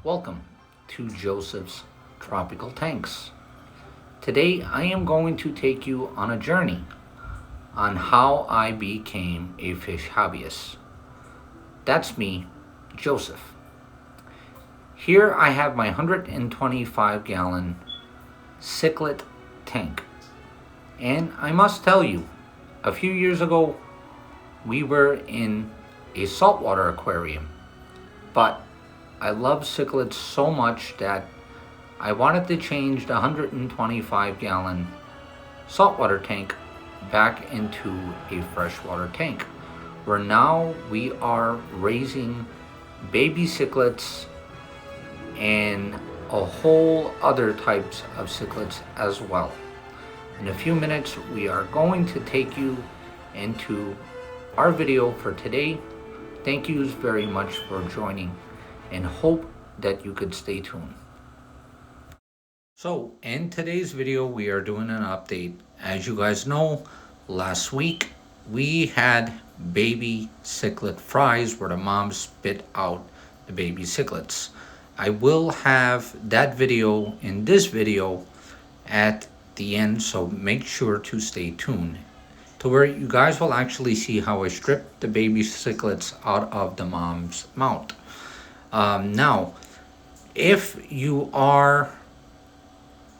Welcome to Joseph's Tropical Tanks. Today I am going to take you on a journey on how I became a fish hobbyist. That's me, Joseph. Here I have my 125-gallon cichlid tank. And I must tell you, a few years ago we were in a saltwater aquarium, but I love cichlids so much that I wanted to change the 125-gallon saltwater tank back into a freshwater tank, where now we are raising baby cichlids and a whole other types of cichlids as well. In a few minutes, we are going to take you into our video for today. Thank you very much for joining and hope that you could stay tuned. So in today's video, we are doing an update. As you guys know, last week we had baby cichlid fries where the mom spit out the baby cichlids. I will have that video in this video at the end, so make sure to stay tuned to where you guys will actually see how I stripped the baby cichlids out of the mom's mouth. Now, if you are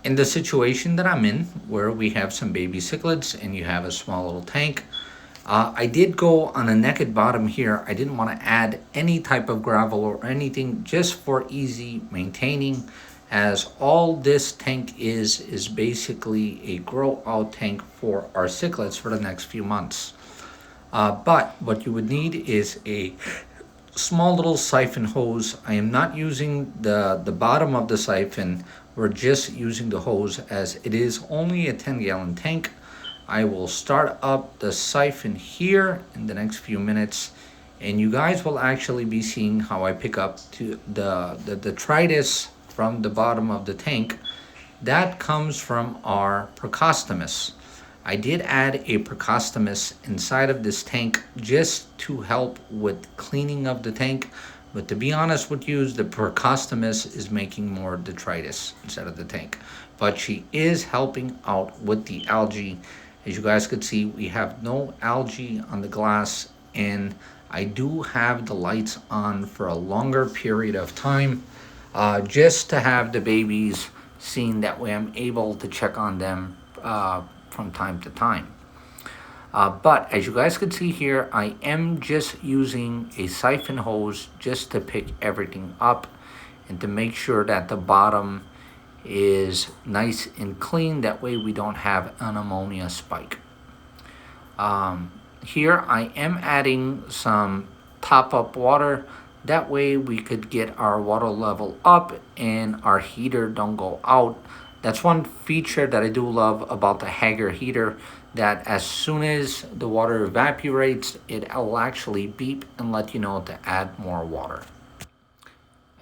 in the situation that I'm in, where we have some baby cichlids and you have a small little tank, I did go on a naked bottom here. I didn't want to add any type of gravel or anything, just for easy maintaining, as all this tank is basically a grow out tank for our cichlids for the next few months. But what you would need is a small little siphon hose. I am not using the bottom of the siphon. We're just using the hose, as it is only a 10-gallon tank. I will start up the siphon here in the next few minutes, and you guys will actually be seeing how I pick up to the detritus from the bottom of the tank. That comes from our Proctostomus. I did add a Proctostomus inside of this tank just to help with cleaning of the tank. But to be honest with you, the Proctostomus is making more detritus inside of the tank. But she is helping out with the algae. As you guys could see, we have no algae on the glass, and I do have the lights on for a longer period of time, just to have the babies seen. That way I'm able to check on them from time to time. But as you guys can see here, I am just using a siphon hose just to pick everything up and to make sure that the bottom is nice and clean. That way we don't have an ammonia spike. Here I am adding some top-up water. That way we could get our water level up and our heater don't go out. That's one feature that I do love about the Hager heater, that as soon as the water evaporates, it'll actually beep and let you know to add more water.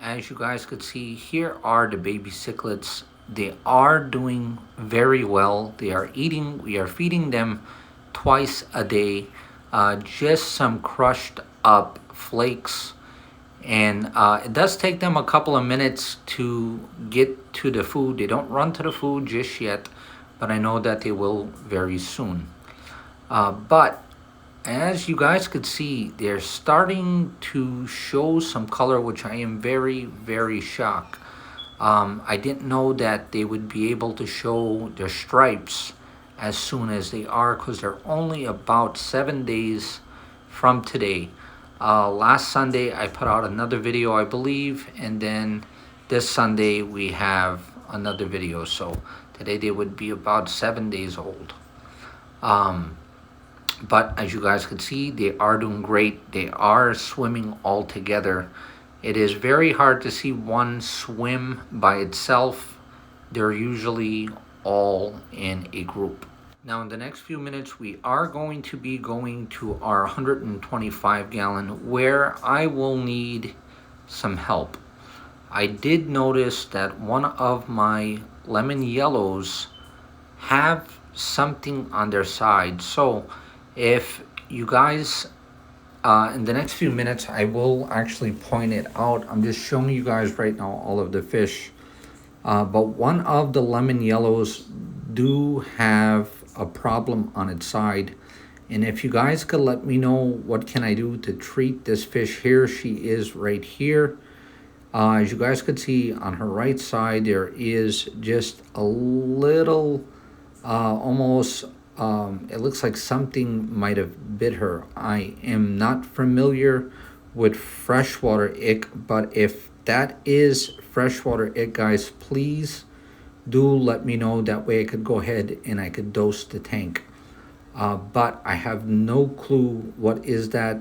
As you guys could see, here are the baby cichlids. They are doing very well. They are eating. We are feeding them twice a day, just some crushed up flakes. And it does take them a couple of minutes to get to the food. They don't run to the food just yet, but I know that they will very soon. But as you guys could see, they're starting to show some color, which I am very, very shocked. I didn't know that they would be able to show their stripes as soon as they are, because they're only about 7 days from today. Last Sunday I put out another video, I believe, and then this Sunday we have another video. So today they would be about 7 days old. But as you guys can see, they are doing great. They are swimming all together. It is very hard to see one swim by itself. They're usually all in a group. Now in the next few minutes, we are going to be going to our 125-gallon, where I will need some help. I did notice that one of my lemon yellows have something on their side. So if you guys in the next few minutes, I will actually point it out. I'm just showing you guys right now all of the fish. But one of the lemon yellows do have a problem on its side. And if you guys could let me know what can I do to treat this fish here. She is right here. As you guys could see on her right side, there is just a little, almost, it looks like something might have bit her. I am not familiar with freshwater ick, but if that is freshwater ick, guys, please do let me know. That way I could go ahead and I could dose the tank. But I have no clue what is that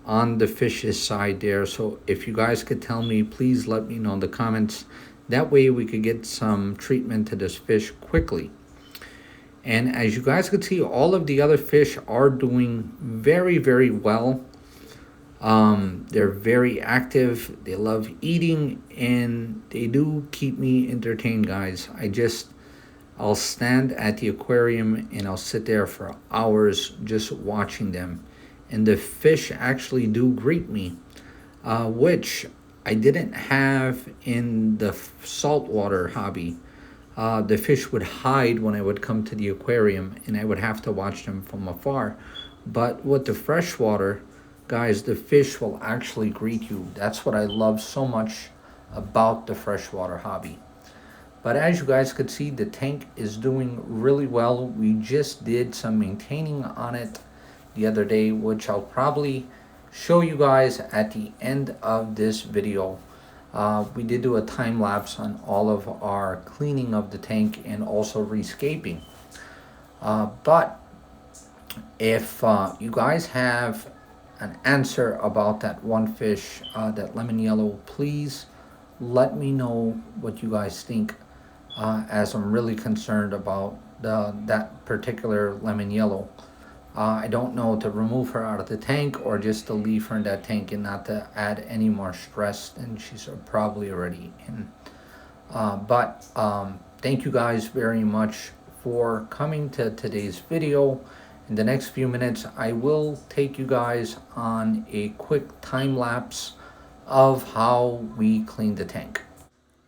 on the fish's side there. So if you guys could tell me, please let me know in the comments. That way we could get some treatment to this fish quickly. And as you guys could see, all of the other fish are doing very, very well. They're very active. They love eating, and they do keep me entertained, guys. I'll stand at the aquarium and I'll sit there for hours just watching them. And the fish actually do greet me, which I didn't have in the saltwater hobby. The fish would hide when I would come to the aquarium and I would have to watch them from afar. But with the freshwater, guys, the fish will actually greet you. That's what I love so much about the freshwater hobby. But as you guys could see, the tank is doing really well. We just did some maintaining on it the other day, which I'll probably show you guys at the end of this video. We did do a time lapse on all of our cleaning of the tank and also rescaping. But if you guys have an answer about that one fish, that lemon yellow, please let me know what you guys think, as I'm really concerned about that particular lemon yellow. I don't know to remove her out of the tank or just to leave her in that tank and not to add any more stress than she's probably already in. But thank you guys very much for coming to today's video. In the next few minutes, I will take you guys on a quick time lapse of how we clean the tank.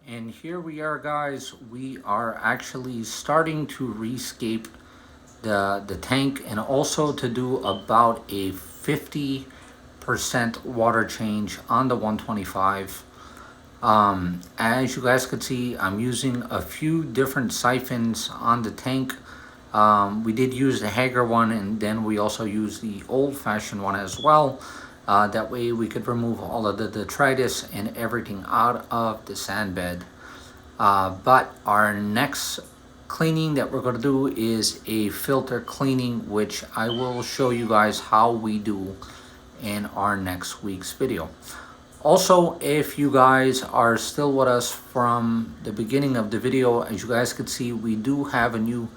And here we are, guys. We are actually starting to rescape the tank, and also to do about a 50% water change on the 125. As you guys could see, I'm using a few different siphons on the tank. We did use the Hager one, and then we also used the old-fashioned one as well. That way we could remove all of the detritus and everything out of the sand bed. But our next cleaning that we're going to do is a filter cleaning, which I will show you guys how we do in our next week's video. Also, if you guys are still with us from the beginning of the video, as you guys could see, we do have a new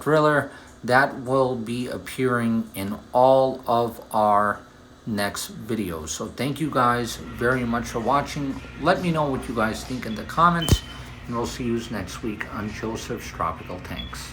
driller that will be appearing in all of our next videos. So thank you guys very much for watching. Let me know what you guys think in the comments, and we'll see you next week on Joseph's Tropical Tanks.